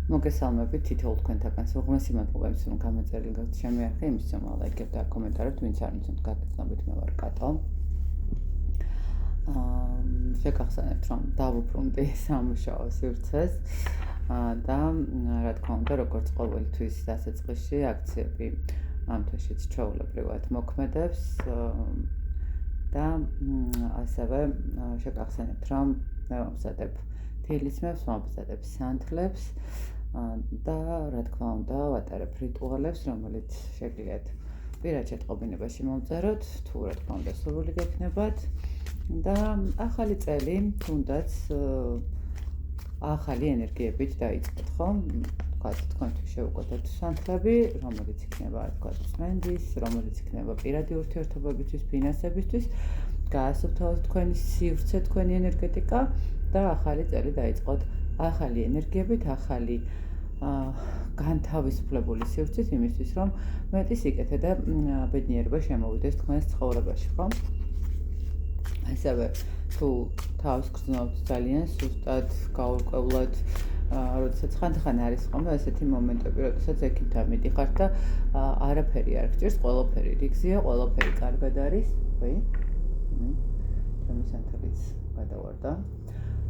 მოგესალმებით თითოეულ თქვენთაგანს. უღმესი მადლობა იმისთვის, რომ გამოწერილი გაქვთ ჩემი არხი, იმისთვის, რომ ლაიქებთ და კომენტარებთ, ვინც არ იცნობთ, გაგრძნობით, მე ვარ კატო. შეგახსენებთ, რომ დავუბრუნდი სამუშაო სივრცეს და რა თქმა უნდა, როგორც ყოველთვის დასაწყისში აქციები ამ თვეშიც ჩვეულებრივად მოქმედებს და ასევე შეგახსენებთ, რომ მე ვამზადებ თილისმებს, ვამზადებ სანთლებს და რა თქმა უნდა, ვატარებ რიტუალებს, რომელიც შეგიძლიათ პირად შეტყობინებაში მომწეროთ, თუ რა თქმა უნდა სურვილი გექნებათ და ახალი წელი თუნდაც ახალი ენერგიებით დაიწყოთ, ხო? თქვათ, თქვენთვის შევუკეთოთ სანთლები, რომელიც იქნება, თქვათ, წმენდის, რომელიც იქნება პირადი ურთიერთობებისთვის, ფინანსებისთვის, გაასუფთავოთ თქვენი სივრცე, თქვენი ენერგეტიკა და ახალი წელი დაიწყოთ ახალი ენერგიებით, ახალი განთავისუფლებული სივრცით იმისთვის, რომ მეტი სიკეთე და ბედნიერება შემოვიდეს თქვენს ცხოვრებაში, ხო? ასევე თუ თავს გრძნობთ ძალიან სუსტად, გაურკვევლად, როდესაც ხანდახან არის ხოლმე ესეთი მომენტები, როდესაც ექიმთან მიდიხართ და არაფერი არ გჭირს, ყველაფერი რიგზია, ყველაფერი კარგად არის, ვეი? ჩემი სანთელიც გადავარდა.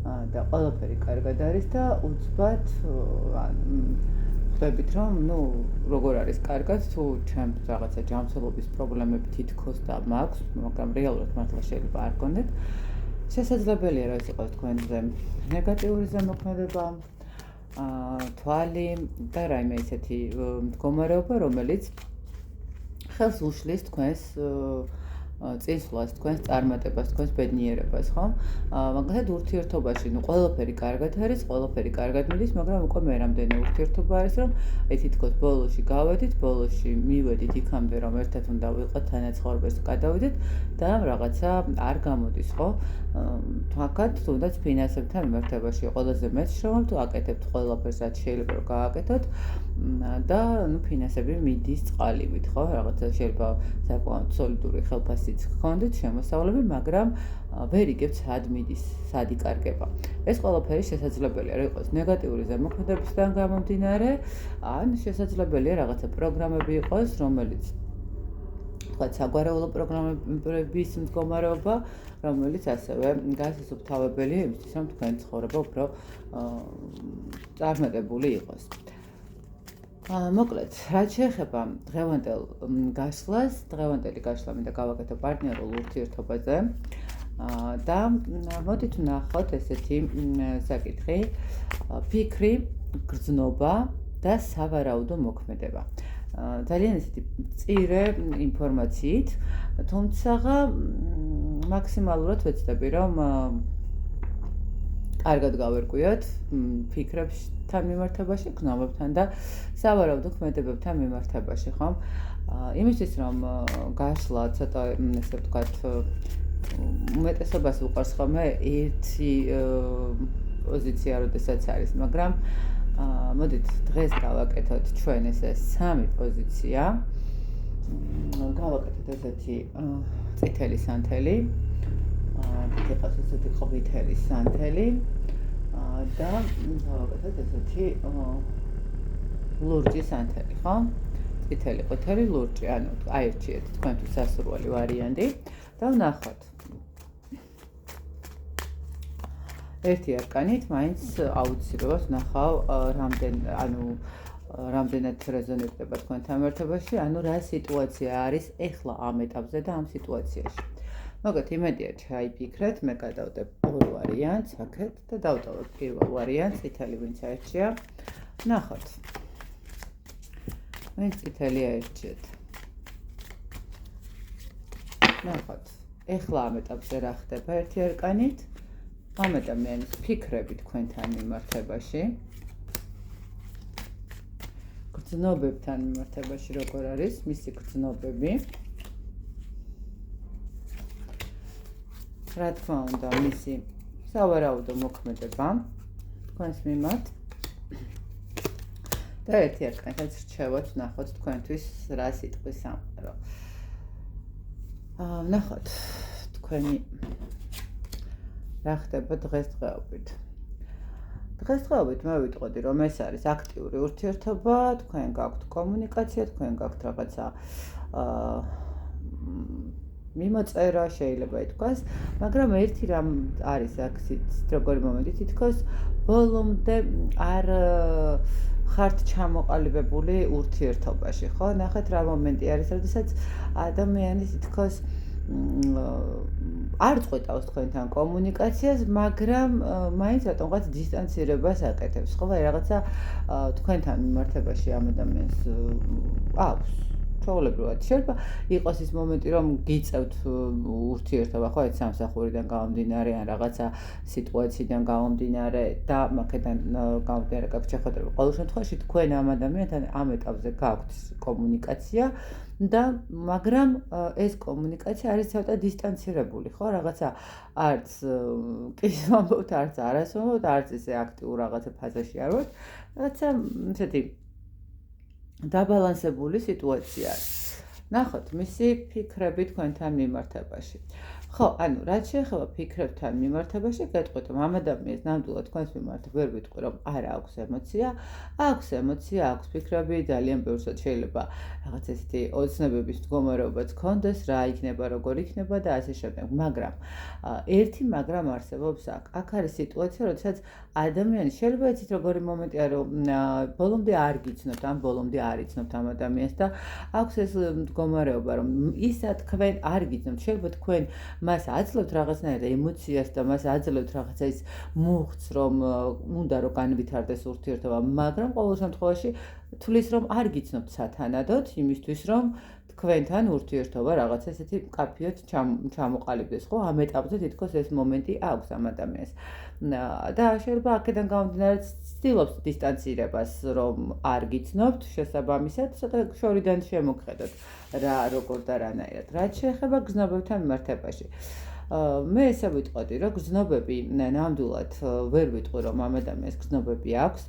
და ყველაფერი კარგად არის და უცბად ხვდებით, რომ როგორ არის კარგად, თუ ჩემს რაღაცა ჯანმრთელობის პრობლემები თითქოს და მაქვს, მაგრამ რეალურად მართლა შეიძლება არ გქონდეთ. შესაძლებელია, რომ ეს იყოს თქვენზე ნეგატიური ზემოქმედება, თვალი და რაიმე ისეთი მდგომარეობა, რომელიც ხელს უშლის თქვენს წინსვლას, თქვენს წარმატებას, თქვენს ბედნიერებას, ხო? მაგალითად ურთიერთობაში, ყველაფერი კარგად არის, ყველაფერი კარგად მიდის, მაგრამ უკვე მე რამდენი ურთიერთობა არის, რომ თითქოს ბოლოში გავედით, ბოლოში მივედით იქამდე, რომ ერთად უნდა ვიყოთ, თანაცხოვრებაში გადავიდეთ და რაღაცა არ გამოდის, ხო? თქვათ, თუნდაც ფინანსებთან მიმართებაში ყველაზე მეტ შრომობთ, აკეთებთ ყველაფერს, რაც შეიძლება რომ გააკეთოთ და ფინანსები მიდის წყალივით, ხო? რაღაცა შეიძლება საკმაოდ სოლიდური ხელფასიც გქონდეთ, შემოსავლები, მაგრამ ვერ იგებთ სად მიდის, სად იკარგება. ეს ყველაფერი შესაძლებელია, რომ იყოს ნეგატიური ზემოქმედებისგან გამომდინარე, ან შესაძლებელია რაღაცა პროგრამები იყოს, რომელიც თქვათ, საგვარეულო პროგრამების მდგომარეობა, რომელიც ასევე გასასუფთავებელია იმისთვის, რომ თქვენი ცხოვრება უფრო წარმატებული იყოს. მოკლედ, რაც შეეხება დღევანდელ გაშლას, დღევანდელი გაშლა მინდა გავაკეთო პარტნიორულ ურთიერთობაზე და მოდით ვნახოთ ესეთი საკითხი, ფიქრი, გრძნობა და სავარაუდო მოქმედება. ძალიან ესეთი მწირე ინფორმაციით, თუმცა მაქსიმალურად ვეცდები, რომ კარგად გავერკვიოთ ფიქრებთან მიმართებაში, გრძნობებთან და სავარაუდო ქმედებებთან მიმართებაში, ხო? იმისთვის, რომ გაშლა ცოტა, ესე ვთქვათ, უმეტესობას უყვარს ხოლმე ერთი პოზიცია, როდესაც არის, მაგრამ მოდით დღეს გავაკეთოთ ჩვენ ესე სამი პოზიცია. გავაკეთოთ ესეთი წითელი სანთელი, იქნება ესეთი ყვითელი სანთელი და გავაკეთოთ ესეთი ლურჯი სანთელი, ხო? წითელი, ყვითელი, ლურჯი, ანუ აირჩიეთ თქვენთვის სასურველი ვარიანტი და ვნახოთ. ერთი არკანით მაინც აუცილებლად ვნახავ რამდენად რეზონირდება თქვენთან მიმართებაში, ანუ რა სიტუაცია არის ეხლა ამ ეტაპზე და ამ სიტუაციაში. მოგეთ, იმედია ჩაიფიქრეთ, მე გადავდებ ორ ვარიანტს აქეთ და დავტოვებ პირველ ვარიანტს, წითელი ვინც აირჩია. ვნახოთ. ვინც წითელი აირჩიეთ. ვნახოთ. ეხლა ამ ეტაპზე რა ხდება ერთი არკანით? ამ ადამიანის ფიქრები თქვენთან მიმართებაში. გრძნობებთან მიმართებაში როგორ არის მისი გრძნობები? რა თქმა უნდა, მისი სავარაუდო მოქმედება თქვენს მიმართ. და ერთი არკანით რჩევოთ, ვნახოთ თქვენთვის რა სიტყვის სამყარო. ვნახოთ თქვენი რა ხდება დღესდღეობით. დღესდღეობით მე ვიტყოდი, რომ ეს არის აქტიური ურთიერთობა, თქვენ გაქვთ კომუნიკაცია, თქვენ გაქვთ რაღაცა მიმოწერა შეიძლება ითქვას, მაგრამ ერთი რამ არის აქ როგორი მომენტი თითქოს ბოლომდე არ ხართ ჩამოყალიბებული ურთიერთობაში, ხო? ნახეთ რა მომენტი არის, როდესაც ადამიანი თითქოს არ წყვეტავს თქვენთან კომუნიკაციას, მაგრამ მაინც რატომღაც დისტანცირებას აკეთებს, ხო? აი რაღაცა თქვენთან მიმართებაში ამ ადამიანს აქვს ჩვეულებრივად შეიძლება იყოს ის მომენტი, რომ გიწევთ ურთიერთობა, ხო, ეს სამსახურიდან გამომდინარე ან რაღაცა სიტუაციიდან გამომდინარე და მაგედან გამომდინარე გაქვთ შეხვედრება. ყოველ შემთხვევაში თქვენ ამ ადამიანთან ამ ეტაპზე გაქვთ კომუნიკაცია და მაგრამ ეს კომუნიკაცია არის ცოტა დისტანცირებული, ხო? რაღაცა არც კის ვამბობთ, არც არას ვამბობთ, არც ესე აქტიურ რაღაცა ფაზაში არ ვართ. რაღაცა ესეთი დაბალანსებული სიტუაცია არის. ნახოთ, მისი ფიქრები თქვენთან მიმართებაში. ხო, ანუ რაც შეეხება ფიქრებთან მიმართებაში, გეტყვით, რომ ამ ადამიანს ნამდვილად თქვენს მიმართ ვერ ვიტყვი, რომ არ აქვს ემოცია, აქვს ემოცია, აქვს ფიქრები, ძალიან ბევრსაც შეიძლება რაღაც ესეთი ოცნებების მდგომარეობაც გქონდეს, რა იქნება, როგორ იქნება და ასე შემდეგ. მაგრამ ერთი მაგრამ არსებობს აქ. აქ არის სიტუაცია, როდესაც ადამიანი შეიძლება იცით როგორი მომენტია, რომ ბოლომდე არ გიცნობთ, ან ბოლომდე არ იცნობთ ამ ადამიანს და აქვს ეს მდგომარეობა, რომ ისა თქვენ არ გიცნობთ, შეიძლება თქვენ მას აძლევთ რაღაცნაირ ემოციას და მას აძლევთ რაღაცა ის მუხტს, რომ უნდა რომ განვითარდეს ურთიერთობა, მაგრამ ყოველ შემთხვევაში თulis რომ არ გიცნობთ სათანადოდ იმისთვის, რომ თქვენთან ურთიერთობა რაღაცა ესეთი მკაფიოდ ჩამოყალიბდეს, ხო? ამ ეტაპზე თითქოს ეს მომენტი აქვს ამ ადამიანს. და შეიძლება აქედან გამომდინარე ცდილობს დისტანცირებას, რომ არ გიცნობთ, შესაბამისად, ცოტა შორიდან შემოგხედოთ რა როგორ და რანაირად. რაც შეეხება გრძნობებთან მიმართებაში. მე ესე ვიტყოდი, რომ გრძნობები ნამდვილად ვერ ვიტყვი, რომ ამ ადამიანს გრძნობები აქვს.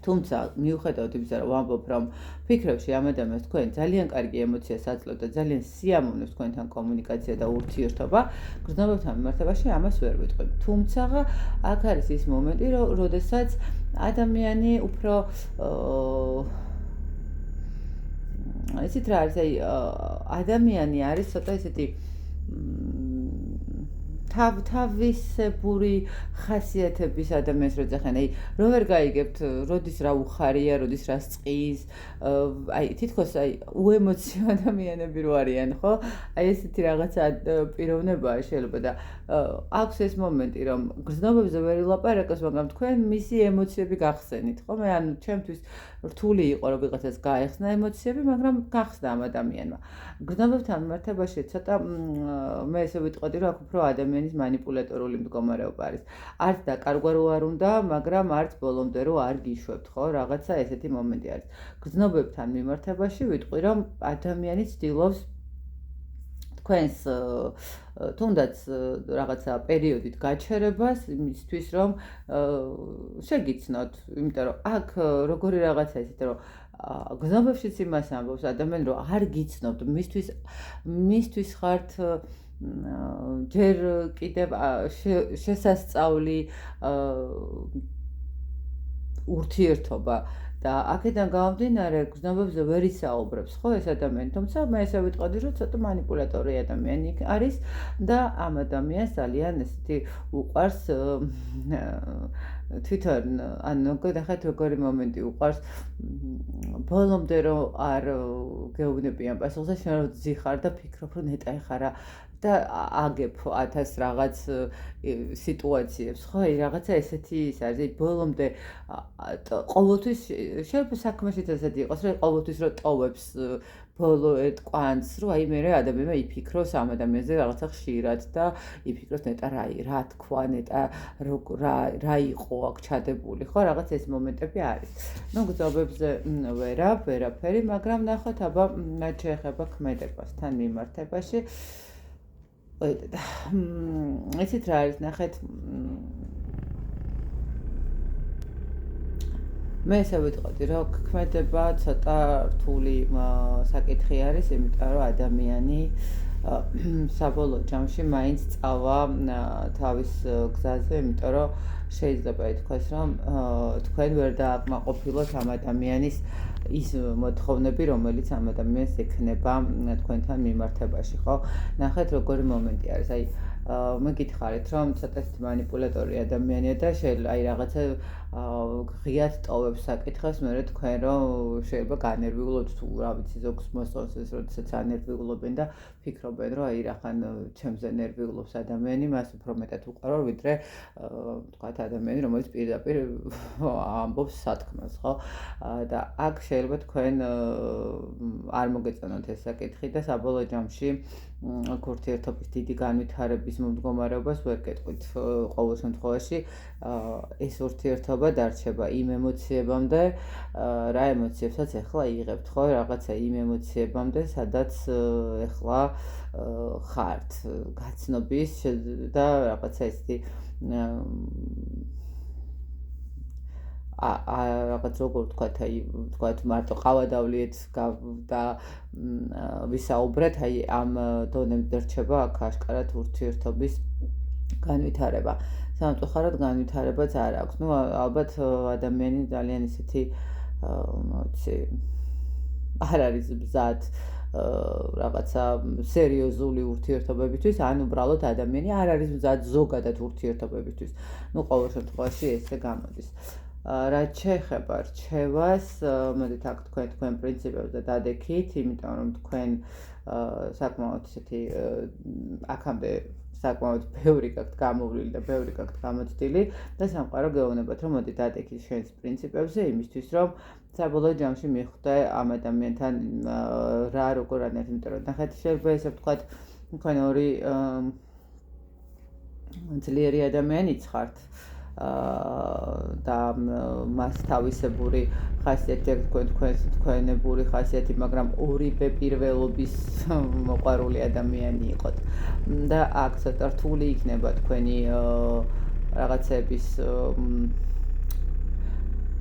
თუმცა მიუხედავად იმისა, რომ ვამბობ, რომ ფიქრებში ამ ადამიანს თქვენ ძალიან კარგი ემოციას აძლევთ და ძალიან სიამოვნებს თქვენთან კომუნიკაცია და ურთიერთობა, გრძნობებთან მიმართებაში ამას ვერ ვიტყვი. თუმცა აქ არის ის მომენტი, როდესაც ადამიანი უფრო ისეთ რა არის, აი ადამიანი არის ცოტა ესეთი თავისებური ხასიათების ადამიანს რო ძახენ, აი რო ვერ გაიგებთ, როდის რა უხარია, როდის რა წყის, აი თითქოს აი უემოციო ადამიანები რო არიან, ხო? აი ესეთი რაღაცა პიროვნებაა შეიძლება და აქვს ეს მომენტი, რომ გრძნობებზე ვერ ილაპარაკოს, მაგრამ თქვენ მისი ემოციები გახსენით, ხო? მე ანუ ჩემთვის რთული იყო, რომ ვიღაცას გაეხსნა ემოციები, მაგრამ გახსნა ამ ადამიანმა. გრძნობებთან მიმართებაში ცოტა მე ესე ვიტყოდი, რომ აქ უფრო ადამიანის манипуляტორული მდგომარეობა არის. არც დაკარგვა არ უნდა, მაგრამ არც ბოლომდე რო არ გიშვებთ, ხო? რაღაცა ესეთი მომენტი არის. გრძნობებთან მიმართებაში ვიტყვი, რომ ადამიანი ცდილობს თქვენს თუნდაც რაღაცა პერიოდით გაჩერებას იმისთვის, რომ შეგიცნოთ, იმიტომ რომ აქ როგორი რაღაცა ისეთი, რომ გრძნობებშიც იმას ამბობს ადამიანი, რომ არ გიცნობთ, მისთვის ხართ ჯერ კიდევ შესასწავლი ურთიერთობა და აქედან გამომდინარე გრძნობებზე ვერ ისაუბრებს, ხო, ეს ადამიანი, თუმცა მე ესე ვიტყოდი, რომ ცოტა манипуляტორი ადამიანი არის და ამ ადამიანს ძალიან ესეთი უყვარს თვითონ ანუ ნახეთ როგორი მომენტი უყვარს ბოლომდე რომ არ გეუბნებიან პასუხზე, შენ რომ ძიხარ და ფიქრობ, რომ ნეტა ეხარა და აგებ 1000 რაღაც სიტუაციებს, ხო? აი რაღაცა ესეთი ის არის, ბოლომდე ყოველთვის შეიძლება საქმეშიც ესეთი იყოს, რომ ყოველთვის რომ ტოვებს ბოლო ეტყვანს, რომ აი მე ადამიანმა იფიქროს ამ ადამიანზე რაღაცა ხშირად და იფიქროს ნეტა რა თქვა, ნეტა რა იყო აქ ჩადებული, ხო? რაღაც ეს მომენტები არის. ნუ გრძნობებზე ვერაფერი, მაგრამ ნახოთ აბა რაც შეეხება ქმედებასთან მიმართებაში ესეთ რა არის, ნახეთ მე ესე ვიტყოდი, რომ ქმედება ცოტა რთული საკითხი არის, იმიტომ რომ ადამიანი საბოლოო ჯამში მაინც წავა თავის გზაზე, იმიტომ რომ შეიძლება ითქვას, რომ თქვენ ვერ დააკმაყოფილოთ ამ ადამიანის ის მოთხოვნები, რომელიც ამ ადამიანს ექნება თქვენთან მიმართებაში, ხო? ნახეთ, როგორი მომენტი არის. აი, მე გითხარით, რომ ცოტათი манипуляტორი ადამიანია და შეიძლება აი რაღაცა ღიად ტოვებს საკითხებს, მერე თქვენ რომ შეიძლება განერვიულოთ თუ რა ვიცი ზოგს მოსწონს ეს როდესაც ანერვიულობენ და ფიქრობენ რომ აი რახან ჩემზე ნერვიულობს ადამიანი, მას უფრო მეტად უყარო ვიდრე თქვათ ადამიანი, რომელიც პირდაპირ ამბობს სათქმას, ხო? და აქ შეიძლება თქვენ არ მოგეწონოთ ეს საკითხი და საბოლოო ჯამში ურთიერთობის დიდი განვითარების მომდგომარეობას ვერ გეტყვით ყოველ შემთხვევაში ეს ურთიერთობა დარჩება იმ ემოციებამდე, რა ემოციებსაც ახლა იღებთ, ხო, რაღაცა იმ ემოციებამდე, სადაც ახლა ხართ, გაცნობის და რაღაცა ესეთი რაღაც როგორ ვთქვათ, აი, ვთქვათ, მარტო ყავადავლიეთ და ვისაუბრეთ, აი, ამ დონემდე რჩება აქ აშკარად ურთიერთობის განვითარება. სამწუხაროდ განვითარებაც არ აქვს. ნუ ალბათ ადამიანი ძალიან ისეთი ვიცი არ არის მზად რაღაცა სერიოზული ურთიერთობებისთვის, ან უბრალოდ ადამიანი არ არის მზად ზოგადად ურთიერთობებისთვის. ნუ ყოველ შემთხვევაში ესე გამოდის. რაც შეეხება რჩევას, მოდით აქ თქვენ პრინციპებზე დადექით, იმიტომ რომ თქვენ საკმაოდ ისეთი აქამდე საკმაოდ ბევრი გაქვთ გამოვლილი და ბევრი გაქვთ გამოცდილი და სამყარო გეუბნებათ, რომ მოდი დადექით შენს პრინციპებზე იმისთვის, რომ საბოლოო ჯამში მიხვდე ამ ადამიანთან რა როგორ არის, იმიტომ რომ ნახეთ, შეიძლება ესე ვთქვათ, თქვენ ორი ძლიერი ადამიანიც ხართ და მას თავისებური ხასიათი აქვს, თქვენებური ხასიათი, მაგრამ ორივე პირველობის მოყვარული ადამიანი იყოთ. და აქ ცოტა რთული იქნება თქვენი რაღაცების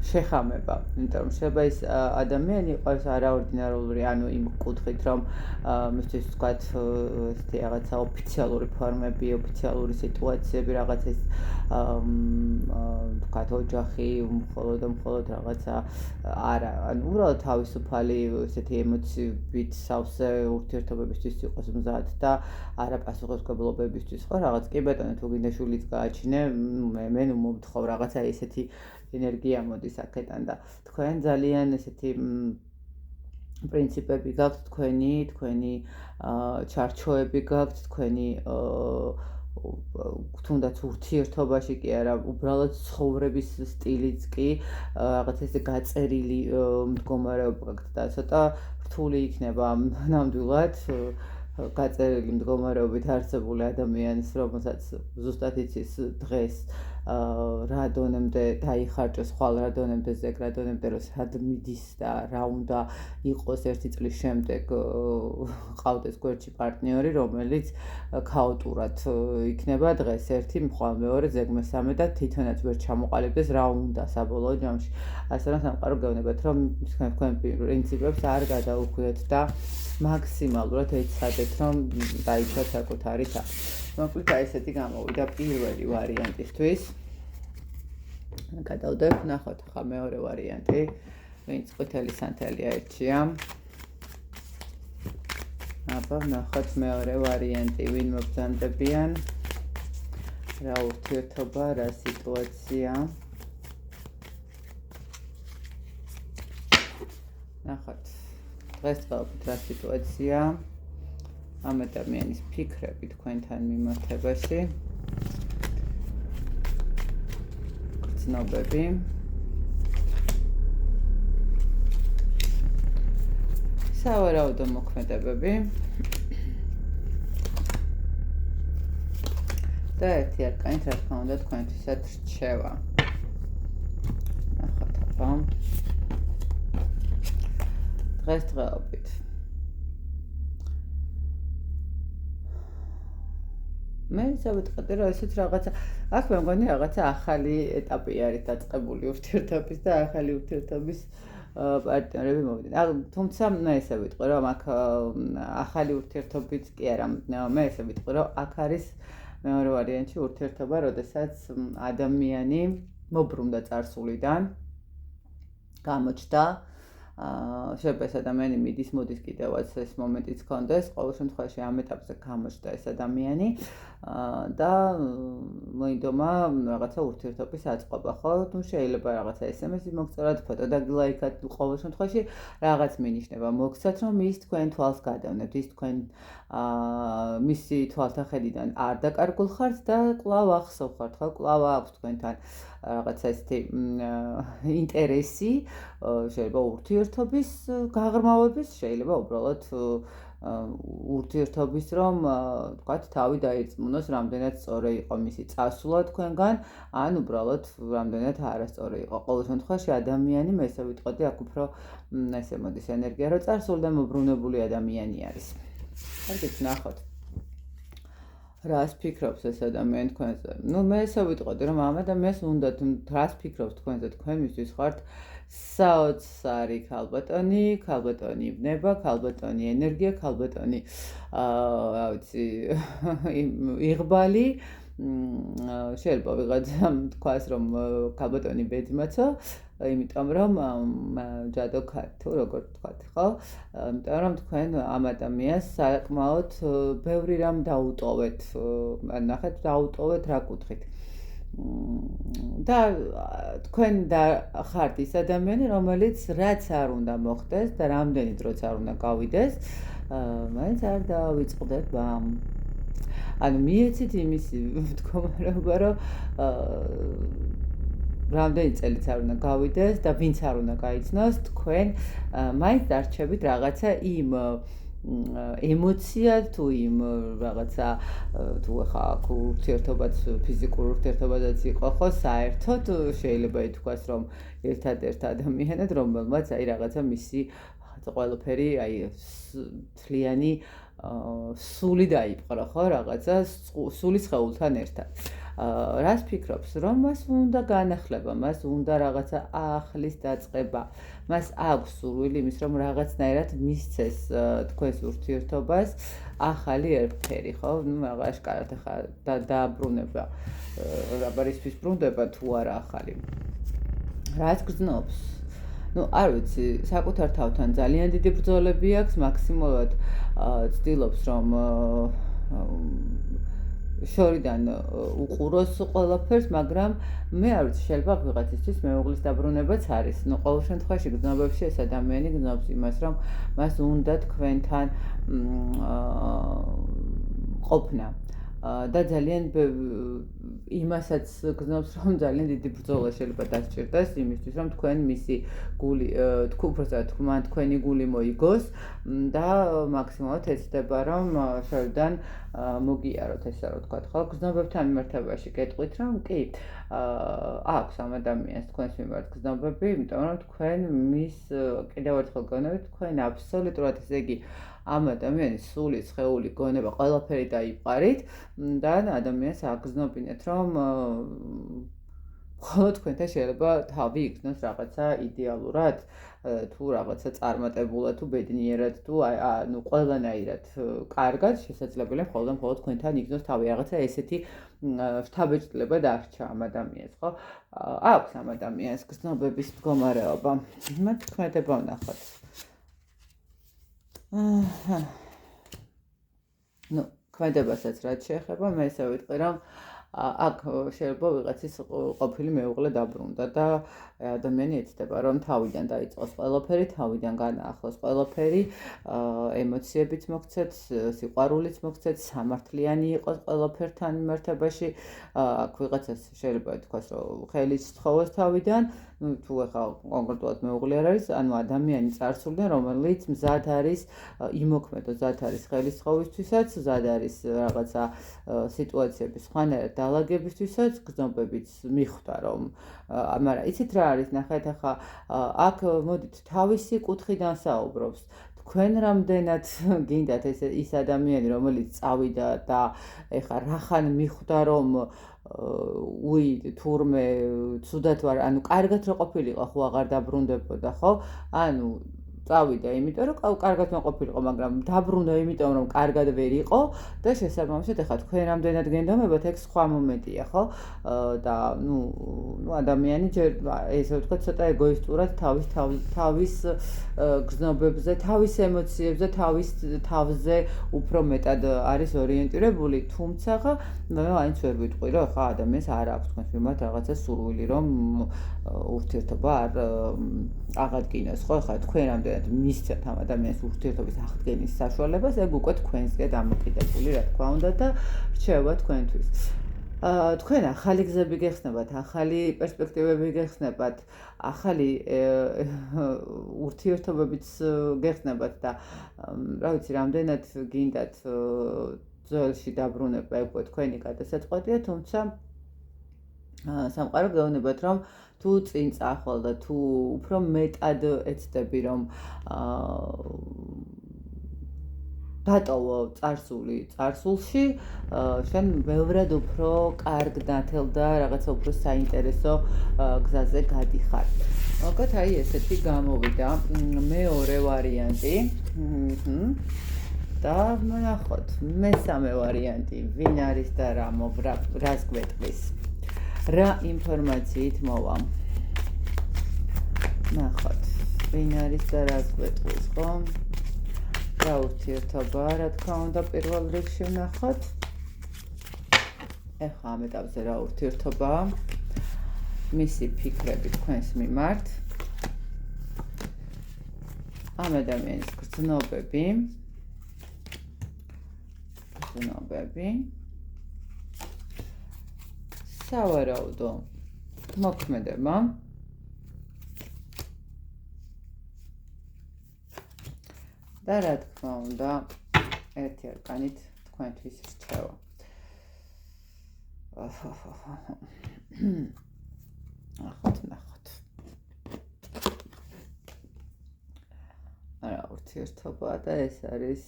შეხამება, იმიტომ რომ შეიძლება ის ადამიანი იყოს არაორდინარული, ანუ იმ კუთხით, რომ მისთვის ვთქვათ, ესეთი რაღაცა ოფიციალური ფორმები, ოფიციალური სიტუაციები, რაღაც ეს ვთქვათ, ოჯახი, მხოლოდ რაღაცა არა, ანუ უბრალოდ თავისუფალი ესეთი ემოციებით სავსე ურთიერთობებისთვის იყოს მზად და არა პასუხისმგებლობებისთვის, ხო, რაღაც კი ბატონო, თუ გინდა შვილიც გააჩინე, მე ნუ მომთხოვ რაღაცა ესეთი ენერგია მოდის აქედან და თქვენ ძალიან ესეთი პრინციპები გაქვთ, თქვენი ჩარჩოები გაქვთ, თქვენი თუნდაც ურთიერთობაში კი არა, უბრალოდ ცხოვრების სტილიც კი რაღაც ესე გაწერილი მდგომარეობა გაქვთ და ცოტა რთული იქნება ნამდვილად გაწერილი მდგომარეობით არსებული ადამიანის, რომელსაც ზუსტად იცის დღეს რა დონემდე დაიხარჯოს, ხვალ რა დონემდე ზეგ, რა დონემდე რომ სად მიდის და რა უნდა იყოს ერთი წლის შემდეგ ყავდეს გვერდში პარტნიორი, რომელიც ქაოტურად იქნება დღეს ერთი, ხვალ მეორე, ზეგ მესამე და თვითონაც ვერ ჩამოყალიბდეს რა უნდა საბოლოო ჯამში. ასე რომ სამყარო გეუბნებათ, რომ თქვენ პრინციპებს არ გადაუხვიოთ და მაქსიმალურად ეცადეთ, რომ დაიცვათ საკუთარი თავი. მოკლედ აი ესეთი გამოვიდა პირველი ვარიანტისთვის. გადავდებ, ნახოთ ახლა მეორე ვარიანტი, ვინც ყვითელი სანთელი აირჩია. აბა, ნახოთ მეორე ვარიანტი, ვინ მოგზაურდებიან, რა ურთიერთობა, რა სიტუაცია. ნახოთ, დღესდღეობით რა სიტუაცია. ამ ადამიანის ფიქრები თქვენთან მიმართებაში, გრძნობები, სავარაუდო მოქმედებები და ერთი არკანით, რა თქმა უნდა, თქვენთვისაც რჩევა. ნახოთ აბა. დღესდღეობით მე დავიტყოდი, რომ ესეც რაღაცა, აქ მე მგონი რაღაცა ახალი ეტაპი არის დაწყებული ურთიერთობის და ახალი ურთიერთობის პარტნიორები მოვიდნენ. თუმცა მე ესე ვიტყვი, რომ აქ ახალი ურთიერთობით კი არა, მე ესე ვიტყვი, რომ აქ არის მეორე ვარიანტი ურთიერთობა, როდესაც ადამიანი მობრუნდა წარსულიდან, გამოჩნდა შეიძლება ეს ადამიანი მოდის კიდევაც ეს მომენტიც კონდეს, ყოველ შემთხვევაში ამ ეტაპზე გამოჩნდა ეს ადამიანი და მოინდომა რაღაცა ურთიერთობის აწყობა, ხო? თუ შეიძლება რაღაცა SMS-ი მოგწერათ, ფოტო დაგილაიქათ, ყოველ შემთხვევაში რაღაც მინიშნება მოგცათ, რომ ის თქვენ თვალს გადავნებთ, ის თქვენ მისი თვალთახედიდან არ დაკარგულ ხართ და კვლავ ახსოვ ხართ, ხო? კვლავ აქვს თქვენთან რაღაცა ესეთი ინტერესი, შეიძლება ურთიერთობის გაღრმავების, შეიძლება უბრალოდ ურთიერთობის, რომ თქვათ, თავი დაირწმუნოს, რამდენად სწორი იყო მისი წასვლა თქვენგან, ან უბრალოდ რამდენად არასწორი იყო. ყოველ შემთხვევაში ადამიანი, მე ესე ვიტყოდი, აქ უფრო ესე მოდის ენერგია, რომ წარსულიდან მობრუნებული ადამიანი არის. კარგით, ნახოთ. რას ფიქრობს ეს ადამიანი თქვენზე? მე ესე ვიტყოდი, რომ ამ ადამიანს უნდა რას ფიქრობს თქვენზე, თქვენისთვის ხართ საოცარი ქალბატონი, ქალბატონი იბნება, ქალბატონი ენერგია, ქალბატონი რა ვიცი, იღბალი, შეიძლება ვიღაცამ თქვას, რომ ქალბატონი ბედმაცო, იმიტომ რომ ჯადოქარ თუ როგორ თქვათ, ხო? იმიტომ რომ თქვენ ამ ადამიანს საკმაოდ ბევრი რამ დაუტოვეთ, ნახეთ, დაუტოვეთ რა კუთხით. და თქვენ ხართ ის ადამიანი, რომელიც რაც არ უნდა მოხდეს და რამდენი დროც არ უნდა გავიდეს, მაინც არ დავიწყდება. ანუ მიეცით იმის მდგომარეობა, რომ რამდენი წელიც არ უნდა გავიდეს და ვინც არ უნდა გაიცნოს, თქვენ მაინც დარჩებით რაღაცა იმ ემოცია თუ იმ რაღაცა თუ ახლა ურთიერთობაც ფიზიკურ ურთიერთობაც იყო ხო საერთოდ შეიძლება ითქვას რომ ერთადერთ ადამიანად რომელმაც აი რაღაცა მისი ყველაფერი აი თლიანი სული დაიპყრო ხო რაღაცა სული სხეულთან ერთად რას ფიქრობს რომ მას უნდა განახლება მას უნდა რაღაცა ახლის დაწყება მას აქვს სურვილი იმის რომ რაღაცნაირად მისცეს თქვენს ურთიერთობას ახალი ერთფერი ხო ნუ აღაშკარად ახლა დააბრუნება რაბარისთვის ბრუნდება თუ არა ახალი რაც გრძნობს ну, არ ვიცი, საკუთარ თავთან ძალიან დიდი ბრძოლები აქვს, მაქსიმალურად ცდილობს რომ შორიდან უყუროს ყველაფერს, მაგრამ მე არ ვიცი, შეიძლება ვიღაცისთვის მეუღლის დაბრუნებაც არის. ну, ყოველ შემთხვევაში გრძნობებში ეს ადამიანი გრძნობს იმას, რომ მას უნდა თქვენთან ყოფნა. და ძალიან იმასაც გრძნობს, რომ ძალიან დიდი ბრძოლა შეიძლება დასჭირდეს იმისთვის, რომ თქვენ მისი გული, უბრალოდ მან თქვენი გული მოიგოს და მაქსიმალურად ეცდება, რომ შორიდან მოგიაროთ, ესე რომ ვთქვათ, ხო? გრძნობებთან მიმართებაში გეტყვით, რომ კი, აქვს ამ ადამიანს თქვენს მიმართ გრძნობები, იმიტომ რომ თქვენ მის კიდევ ერთხელ გონებით, თქვენ აბსოლუტურად ესე იგი ამ ადამიანის სული, სხეული, გონება, ყველაფერი დაიპყარით და ადამიანს აგრძნობინეთ, რომ მხოლოდ თქვენთან შეიძლება თავი იქნოს რაღაცა იდეალურად, თუ რაღაცა წარმატებულად, თუ ბედნიერად, თუ ну ყველანაირად კარგად შესაძლებელია მხოლოდ თქვენთან იქნოს თავი რაღაცა ესეთი შთაბეჭდილება დარჩა ამ ადამიანს, ხო? აქვს ამ ადამიანს გრძნობების მდგომარეობა. მათ ქმედება ვნახოთ. ну, ქმედებასაც რაც შეეხება, მე ესე ვიტყვი, რომ აქ შეიძლება ვიღაცის ყოფილი მეუღლე დაბრუნდა და ადამიანი ეცდება, რომ თავიდან დაიწყოს ყველაფერი, თავიდან განაახლოს ყველაფერი, ემოციებიც მოგცეთ, სიყვარულიც მოგცეთ, სამართლიანი იყოს ყველაფერთან მიმართებაში, აქ ვიღაცას შეიძლება ითქვას, რომ ხელიც სთხოვოს თავიდან, ну, თუ ახლა კონკრეტულად მეუღლე არ არის, ანუ ადამიანი წარსულიდან, რომელიც მზად არის იმოქმედო, მზად არის ხელის სთხოვისთვისაც, მზად არის რაღაცა სიტუაციების სხვანაირად დაალაგებისთვისაც, გრძნობებიც მიხვდა, რომ მაგრამ იცით რა არის, ნახეთ ახლა აქ მოდით თავისი კუთხიდან საუბრობს. თქვენ რამდენად გინდათ ის ადამიანი, რომელიც წავიდა და ეხლა რახან მიხვდა, რომ თურმე ცუდად ვარ, ანუ კარგად რო ყოფილიყო, ხო აღარ დაბრუნდებოდა, ხო? ანუ წავიდა, იმიტომ რომ კარგად მოყოფილიყო, მაგრამ დაბრუნდა, იმიტომ რომ კარგად ვერ იყო და შესაბამისად ახლა თქვენ რამდენად გენდომებათ, ეგ სხვა მომენტია, ხო? და ადამიანი ჯერ ესე ვთქვათ, ცოტა ეგოისტურად თავის გრძნობებზე, თავის ემოციებზე, თავის თავზე უფრო მეტად არის ორიენტირებული, თუმცა მაინც ვერ ვიტყვი, რომ ახლა ადამიანს არ აქვს თქვენს მიმართ რაღაცა სურვილი, რომ ურთიერთობა არ აღადგინოს, ხო? ახლა თქვენ რამდენად მისცემთ ამ ადამიანის ურთიერთობის აღდგენის საშუალებას, ეგ უკვე თქვენზეა დამოკიდებული, რა თქმა უნდა და რჩევა თქვენთვის. თქვენ ახალი გზები გეხსნებათ, ახალი პერსპექტივები გეხსნებათ, ახალი ურთიერთობებიც გეხსნებათ და რა ვიცი, რამდენად გინდათ ძველში დაბრუნება, ეგ უკვე თქვენი გადასაწყვეტია, თუმცა სამყარო გეუბნებათ, რომ თუ წინ წახვალ და თუ უფრო მეტად ეცდები, რომ დატოვო წარსული წარსულში, შენ ბევრად უფრო კარგ ნათელ და რაღაცა უფრო საინტერესო გზაზე გადიხარ. მოკლედ, აი ესეთი გამოვიდა მეორე ვარიანტი. და ნახოთ, მესამე ვარიანტი, ვინ არის და რას გვეტყვის? რა ინფორმაციით მოვა? ნახოთ, ვინ არის და რას გვეტყვის, ხო? რა ურთიერთობა, რა თქმა უნდა, პირველ რიგში ვნახოთ. ეხლა ამ ეტაპზე რა ურთიერთობაა? მისი ფიქრები თქვენს მიმართ. ამ ადამიანის გრძნობები. სავარაუდო მოქმედება. და რა თქმა უნდა, ერთი არკანით თქვენთვის რჩევა. ნახოთ. რა ურთიერთობაა და ეს არის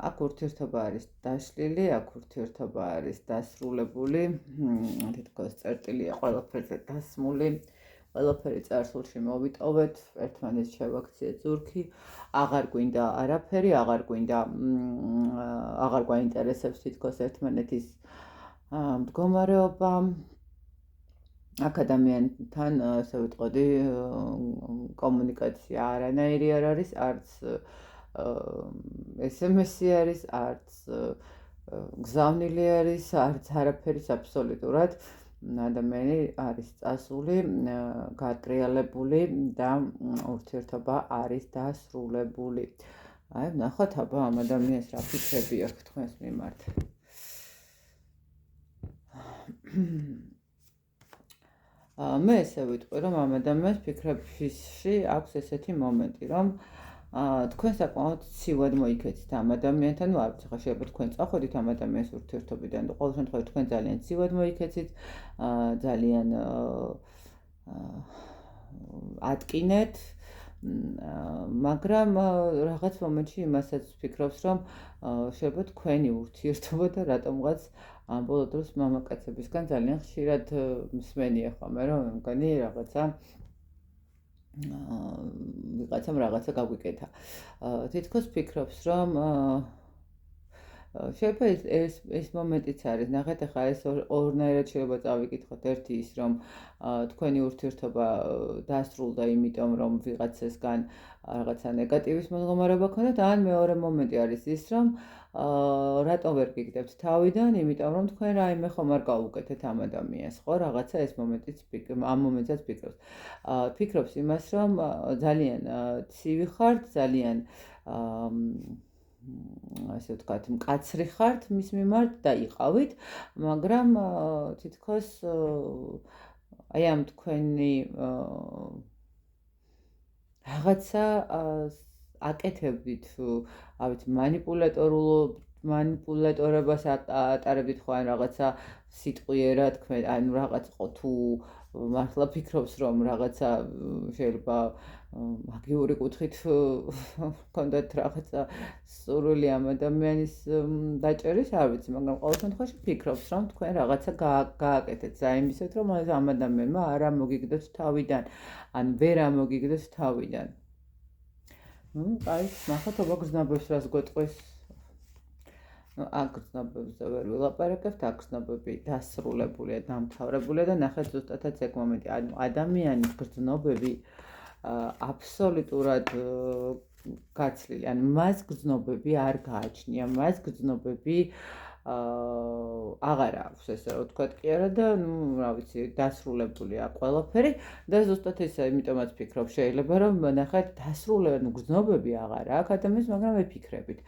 აქ ურთიერთობა არის დაშლილი, აქ ურთიერთობა არის დასრულებული, თითქოს წერტილია ყველაფერზე დასმული, ყველაფერი წარსულში მოვიტოვეთ, ერთმანეთს შევაქციეთ ზურგი, აღარ გვინდა არაფერი, აღარ გვაინტერესებს თითქოს ერთმანეთის მდგომარეობა. აქ ადამიანთან, ასე ვიტყოდი, კომუნიკაცია არანაირი არ არის, არც SMS-ი არის, არც გზავნილი არის, არც არაფერი აბსოლუტურად. ადამიანი არის წასული, გატრიალებული და ურთიერთობა არის დასრულებული. აი, ნახოთ აბა ამ ადამიანს რა ფიქრები აქვს თქვენს მიმართ. მე ესე ვიტყვი, რომ ამ ადამიანს ფიქრებში აქვს ესეთი მომენტი, რომ თქვენ საკმაოდ ცივად მოიქეცით ამ ადამიანთან, არ ვიცი, ხა შეიძლება თქვენ წახვედით ამ ადამიანის ურთიერთობიდან და ყოველ შემთხვევაში თქვენ ძალიან ცივად მოიქეცით, ძალიან ატკინეთ, მაგრამ რაღაც მომენტში იმასაც ვფიქრობს, რომ შეიძლება თქვენი ურთიერთობა და რატომღაც ამ ბოლო დროს მამაკაცებისგან ძალიან ხშირად მსმენია ხოლმე, რომ მგონი ვიღაცამ რაღაცა გაგვიკეთა. თითქოს ფიქრობს, რომ შეიძლება ეს მომენტიც არის, ნახეთ, ახლა ეს ორნაირად შეიძლება წავიკითხოთ. ერთი ის, რომ თქვენი ურთიერთობა დასრულდა, იმიტომ რომ ვიღაცასგან რაღაცა ნეგატივის მდგომარეობა ქონდათ, ან მეორე მომენტი არის ის, რომ რატომ ვერ გიგდებთ თავიდან, იმიტომ რომ თქვენ რაიმე ხომ არ გაუკეთეთ ამ ადამიანს, ხო? რაღაცა ეს მომენტიც ამ მომენტსაც ფიქრობს. ფიქრობს იმას, რომ ძალიან ცივი ხართ, ძალიან ასე ვთქვათ, მკაცრი ხართ მის მიმართ და იყავით, მაგრამ თითქოს აი ამ თქვენი რაღაცა აკეთებდით, ავით, მანიპულატორულ მანიპულატორებას ატარებდით ხო ან რაღაცა სიტყვიერად თქვენ ან რაღაც ყო თუ მართლა ფიქრობს რომ რაღაცა შეიძლება მაგიური კუთხით კონდეთ რაღაცა სურვილი ამ ადამიანის დაჭერის არ ვიცი მაგრამ ყოველ შემთხვევაში ფიქრობს რომ თქვენ რაღაცა გააკეთეთ საიმისოთ რომ ამ ადამიანმა არ ამოგიგდოთ თავიდან ან ვერ ამოგიგდოთ თავიდან აი ნახოთ ობა გრძნობებს რას გვეტყვის აქ გრძნობებზე ვერ ვილაპარაკებთ აქ გრძნობები დასრულებულია დამთავრებულია და ნახეთ ზუსტადაც ეგ მომენტი ანუ ადამიანის გრძნობები აბსოლუტურად გაცლილი ან მას გრძნობები არ გააჩნია მას გრძნობები აღარ აქვს ესე რომ ვთქვათ კი არა და ნუ რა ვიცი დასრულებულია ყველაფერი და ზუსტად ესე იმიტომაც ვფიქრობ შეიძლება რომ ნახეთ დასრულებული გრძნობები აღარ აქვს ადამიანს მაგრამ ვიფიქრებით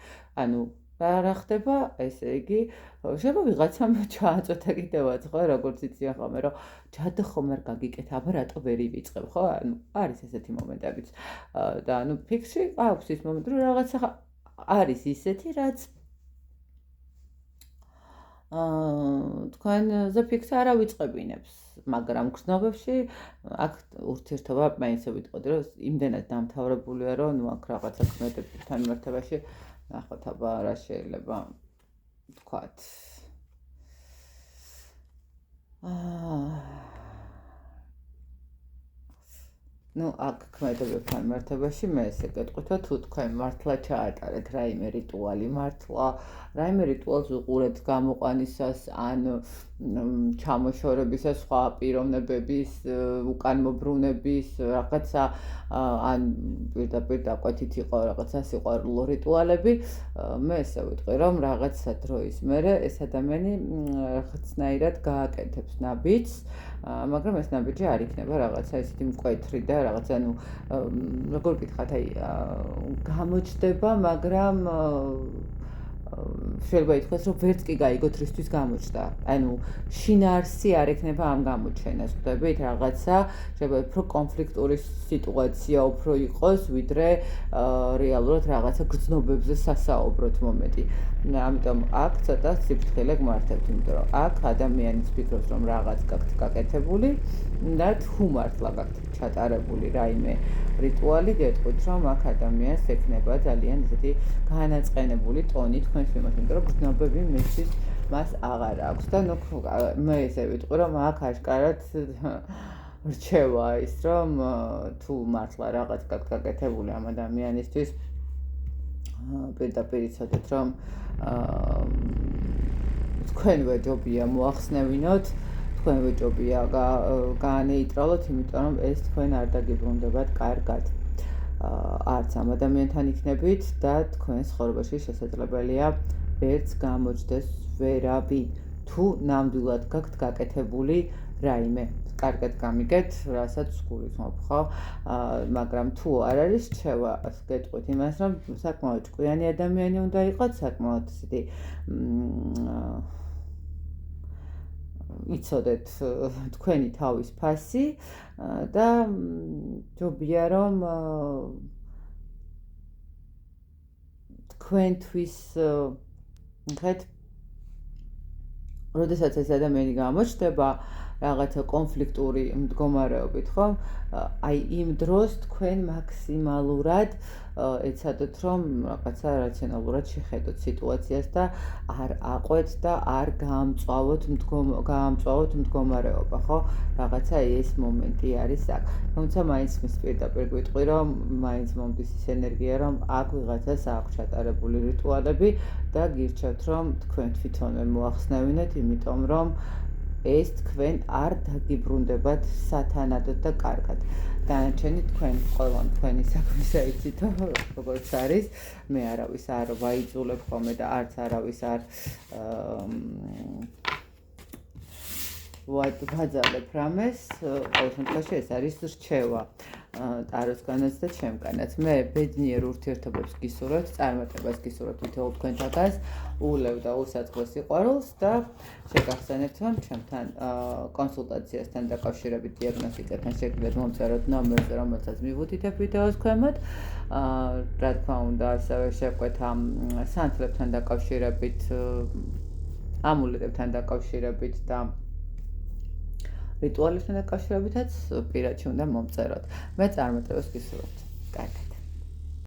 ანუ რა ხდება ესე იგი შეიძლება ვიღაცამ ჩააწოთა კიდევაც ხო როგორც იცი ახლა რომ ჯადო ხომ არ გაგიკეთა აბა რატო ვერ ივიწყებ ხო ანუ არის ესეთი მომენტებიც და ანუ ფიქრში აქვს ის მომენტი რომ რაღაცა არის ისეთი რაც თქვენზე ფიქრს არ ავიწყებინებს მაგრამ გრძნობებში აქ ურთიერთობა მაინც ვიტყოდი რომ იმდენად დამთავრებულია რომ ნუ აქ რაღაცა ქმედებთან მიმართებაში ნახოთ აბა რა შეიძლება ვთქვათ ну აქ ქმედებებთან მიმართებაში მე ესე გეტყვით თუ თქვენ მართლა ჩაატარეთ რაიმე რიტუალი მართლა რაიმე რიტუალს უყურეთ გამოყვანისას ან ჩამოშორებისას სხვა პიროვნებების უკანმობრუნების რაღაცა ან პირდაპირ დაკვეთით იყო რაღაცა სიყვარულო რიტუალები მე ესე ვიტყვი რომ რაღაცა დროის მერე ეს ადამიანი რაღაცნაირად გააკეთებს ნაბიჯს მაგრამ ეს ნაბიჯი არ იქნება რაღაცა ისეთი მკვეთრი და რაღაცა ნუ როგორ ვკითხათ აი გამოჩდება მაგრამ შეიძლება ითქვას რომ ვერც კი გაიგოთ რისთვის გამოჩნდა ანუ შინაარსი არ ექნება ამ გამოჩენას ხვდებით რაღაცა შეიძლება უფრო კონფლიქტური სიტუაცია უფრო იყოს ვიდრე რეალურად რაღაცა გრძნობებზე სასაუბროთ მომენტი ამიტომ აქ ცოტა სიფრთხილე გმართებთ იმიტომ რომ აქ ადამიანის ფიქრობს რომ რაღაც გაქვთ გაკეთებული და თუ მართლა გაქვთ ჩატარებული რაიმე რიტუალი გეტყვით რომ აქ ადამიანს ექნება ძალიან ისეთი განაწყენებული ტონი თქვენს მიმართ იმიტომ რომ გრძნობები მისთვის მას აღარ აქვს და ნუ მე ესე ვიტყვი რომ აქ აშკარად რჩევა ის რომ თუ მართლა რაღაც გაქვთ გაკეთებული ამ ადამიანისთვის პირდაპირ იცოდეთ რომ თქვენვე ჯობია მოახსნევინოთ თქვენვე ჯობია გაანეიტრალოთ იმიტომ რომ ეს თქვენ არ დაგიბრუნდებათ კარგად არც ამ ადამიანთან იქნებით და თქვენს ცხოვრებაში შესაძლებელია ვერც გამოჩნდეს ვერავინ თუ ნამდვილად გაქვთ გაკეთებული რაიმე კარგად გამიგეთ რასაც გულისხმობ ხო მაგრამ თუ არ არის რჩევა გეტყვით იმას რომ საკმაოდ ჭკვიანი ადამიანი უნდა იყოთ საკმაოდ ისეთი იცოდეთ თქვენი თავის ფასი და ჯობია რომ თქვენთვის ხეთ როდესაც ეს ადამიანი გამოჩნდება რაღაცა კონფლიქტური მდგომარეობით ხო აი იმ დროს თქვენ მაქსიმალურად ეცადოთ რომ რაღაცა რაციონალურად შეხედოთ სიტუაციას და არ აყვეთ და არ გაამწვავოთ მდგომარეობა ხო რაღაცა ეს მომენტი არის აქ თუმცა მაინც მის პირდაპირ გვიტყვი რომ მაინც მომდის ის ენერგია რომ აქ ვიღაცას აქვს ჩატარებული რიტუალები და გირჩევთ რომ თქვენ თვითონვე მოახსნევინეთ იმიტომ რომ ეს თქვენ არ დაგიბრუნდებათ სათანადოდ და კარგად. დანარჩენი თქვენ ყველამ თქვენი საქმისა იცით როგორც არის. მე არავის არ ვაიძულებ ხოლმე და არც არავის არ ვაძალებ რამეს. ყოველ შემთხვევაში ეს არის რჩევა. ტაროსგანაც და ჩემგანაც. მე ბედნიერ ურთიერთობებს გისურვებთ, წარმატებას გისურვებთ თითოეულ თქვენთაგანს, უვლევ და უსაწყლო სიყვარულს და შეგახსენებთ, რომ ჩემთან კონსულტაციასთან დაკავშირებით დიაგნოსტიკასთან შეგიძლიათ მომწეროთ ნომერზე, რომელსაც მივუთითებ ვიდეოს ქვემოთ. რა თქმა უნდა, ასევე შევყვეთ ამ სანთლებთან დაკავშირებით, ამულეტებთან დაკავშირებით და რიტუალებთან დაკავშირებითაც პირადში უნდა მომწეროთ. მე წარმატებას გისურვებთ. კარგი.